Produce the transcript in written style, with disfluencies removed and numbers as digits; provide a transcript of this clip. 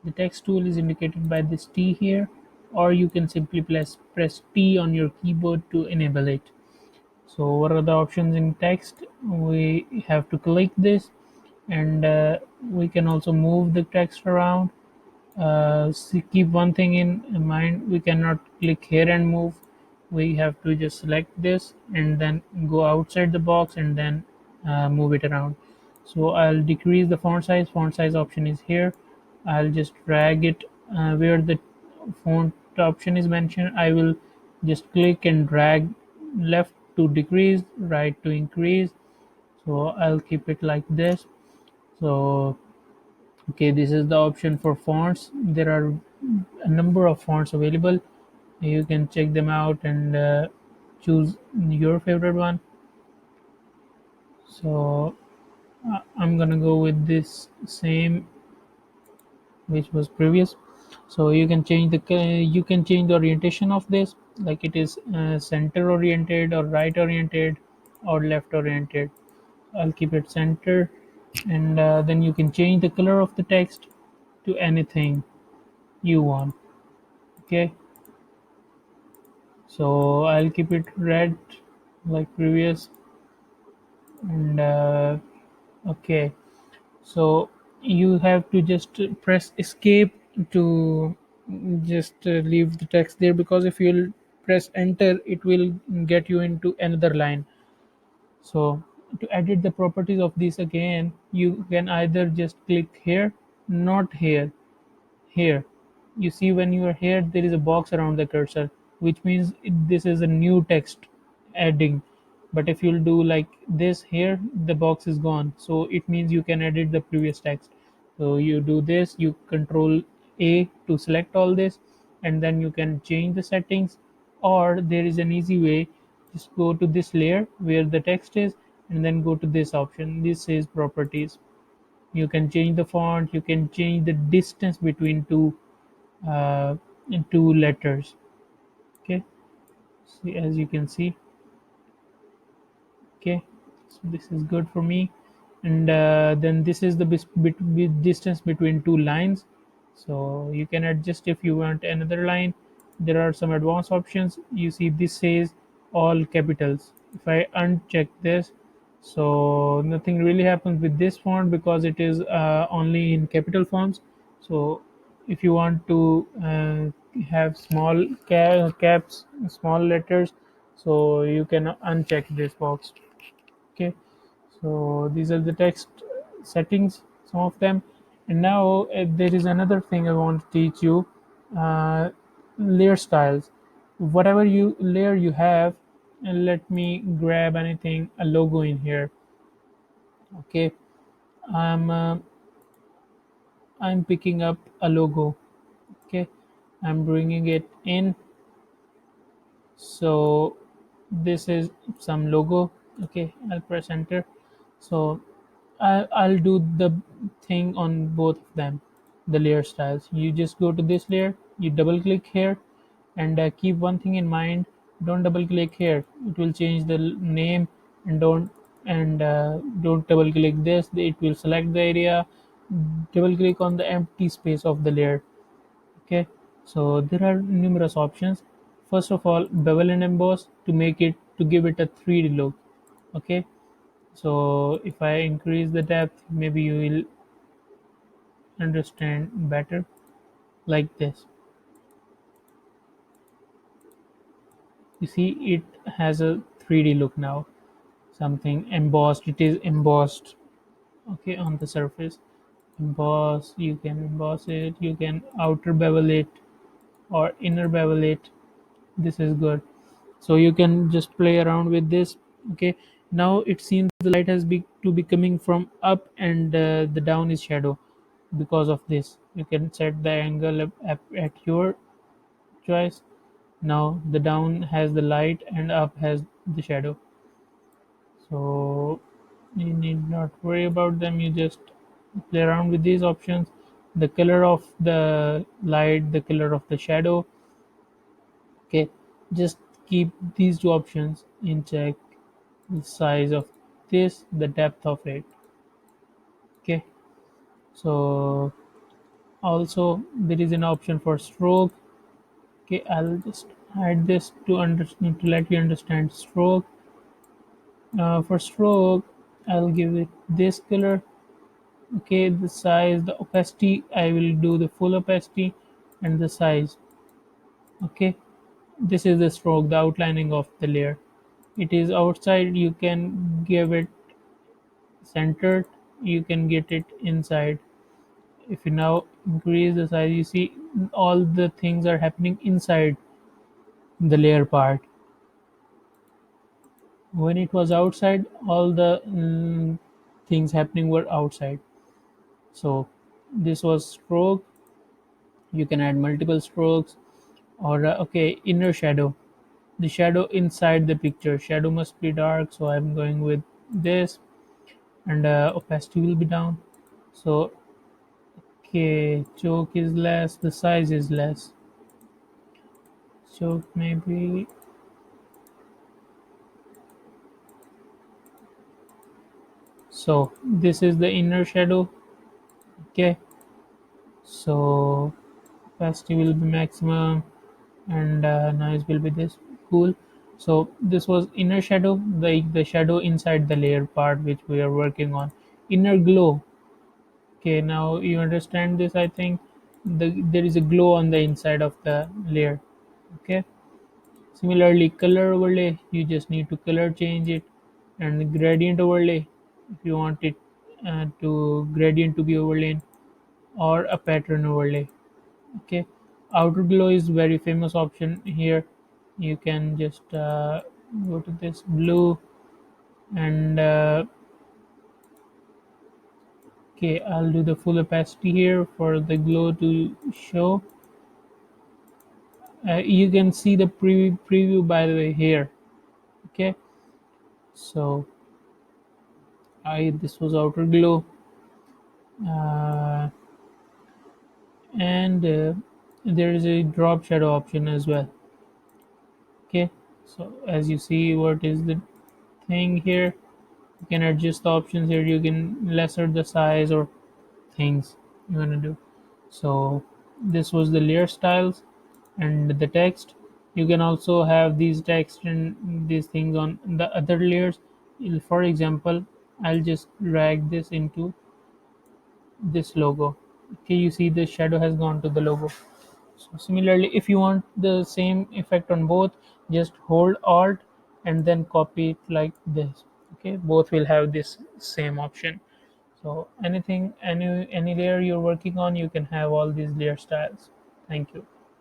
The text tool is indicated by this T here, or you can simply press T on your keyboard to enable it. So what are the options in text? We have to click this, and we can also move the text around. Keep one thing in mind: we cannot click here and move. We have to just select this and then go outside the box and then move it around. So I'll decrease the font size. Font size option is here. I'll just drag it where the font option is mentioned. I will just click and drag left to decrease, right to increase. So I'll keep it like this. So okay, this is the option for fonts. There are a number of fonts available. You can check them out and choose your favorite one. So I'm gonna go with this same which was previous. So you can change the orientation of this, like it is center oriented or right oriented or left oriented. I'll keep it center, and then you can change the color of the text to anything you want. Okay, so I'll keep it red like previous, and okay, so you have to just press escape to just leave the text there, because if you'll press enter it will get you into another line. So to edit the properties of this again, you can either just click here, not here, here. You see, when you are here there is a box around the cursor, which means this is a new text adding. But if you'll do like this here, the box is gone, so it means you can edit the previous text. So you do this, you control A to select all this, and then you can change the settings. Or there is an easy way: just go to this layer where the text is, and then go to this option. This is properties. You can change the font, you can change the distance between uh, two letters. Okay, see, as you can see. Okay, so this is good for me. And then this is the distance between two lines. So you can adjust if you want another line. There are some advanced options. You see, this says all capitals. If I uncheck this, so nothing really happens with this font because it is only in capital fonts. So if you want to have small caps, small letters, so you can uncheck this box. Okay, so these are the text settings, some of them. And now there is another thing I want to teach you: uh, layer styles. Whatever you layer you have, and let me grab anything, a logo in here. Okay, i'm uh, I'm picking up a logo. Okay, I'm bringing it in. So this is some logo. Okay, I'll press enter. So I'll do the thing on both of them, the layer styles. You just go to this layer, you double click here, and keep one thing in mind: don't double click here, it will change the name. And don't double click this, it will select the area. Double click on the empty space of the layer. Okay, so there are numerous options. First of all, bevel and emboss, to make it, to give it a 3D look. Okay, so if I increase the depth, maybe you will understand better, like this. You see, it has a 3D look now. Something embossed, it is embossed. Okay, on the surface. Emboss, you can emboss it, you can outer bevel it or inner bevel it. This is good. So you can just play around with this. Okay, now it seems the light has to be coming from up, and the down is shadow. Because of this, you can set the angle at your choice. Now the down has the light and up has the shadow, so you need not worry about them. You just play around with these options: the color of the light, the color of the shadow. Okay, just keep these two options in check: the size of this, the depth of it. Okay, so Also, there is an option for stroke. Okay, I'll just add this to understand, to let you understand stroke. For stroke, I'll give it this color. Okay, the size, the opacity, I will do the full opacity, and the size. Okay, this is the stroke, the outlining of the layer. It is outside, you can give it centered, you can get it inside. If you now increase the size, you see all the things are happening inside the layer part. When it was outside, all the things happening were outside. So this was stroke. You can add multiple strokes. Or okay, inner shadow, the shadow inside the picture. Shadow must be dark, so I'm going with this. And opacity will be down. So okay, choke is less, the size is less. Choke maybe. So this is the inner shadow. Okay, so opacity will be maximum, and noise will be this. Cool. So this was inner shadow, the shadow inside the layer part which we are working on. Inner glow. Okay, now you understand this. I think there is a glow on the inside of the layer. Okay. Similarly, color overlay, you just need to color change it, and gradient overlay, if you want it to gradient to be overlaid, or a pattern overlay. Okay, outer glow is very famous option here. You can just go to this blue, and okay, I'll do the full opacity here for the glow to show. You can see the preview by the way here. Okay, so I this was outer glow. uh, and there is a drop shadow option as well. Okay, so as you see, what is the thing here, you can adjust the options here. You can lesser the size or things you want to do. So this was the layer styles and the text. You can also have these text and these things on the other layers. For example, I'll just drag this into this logo. Okay, you see the shadow has gone to the logo. So similarly, if you want the same effect on both, just hold Alt and then copy it like this. Okay, both will have this same option. So anything, any layer you're working on, you can have all these layer styles. Thank you.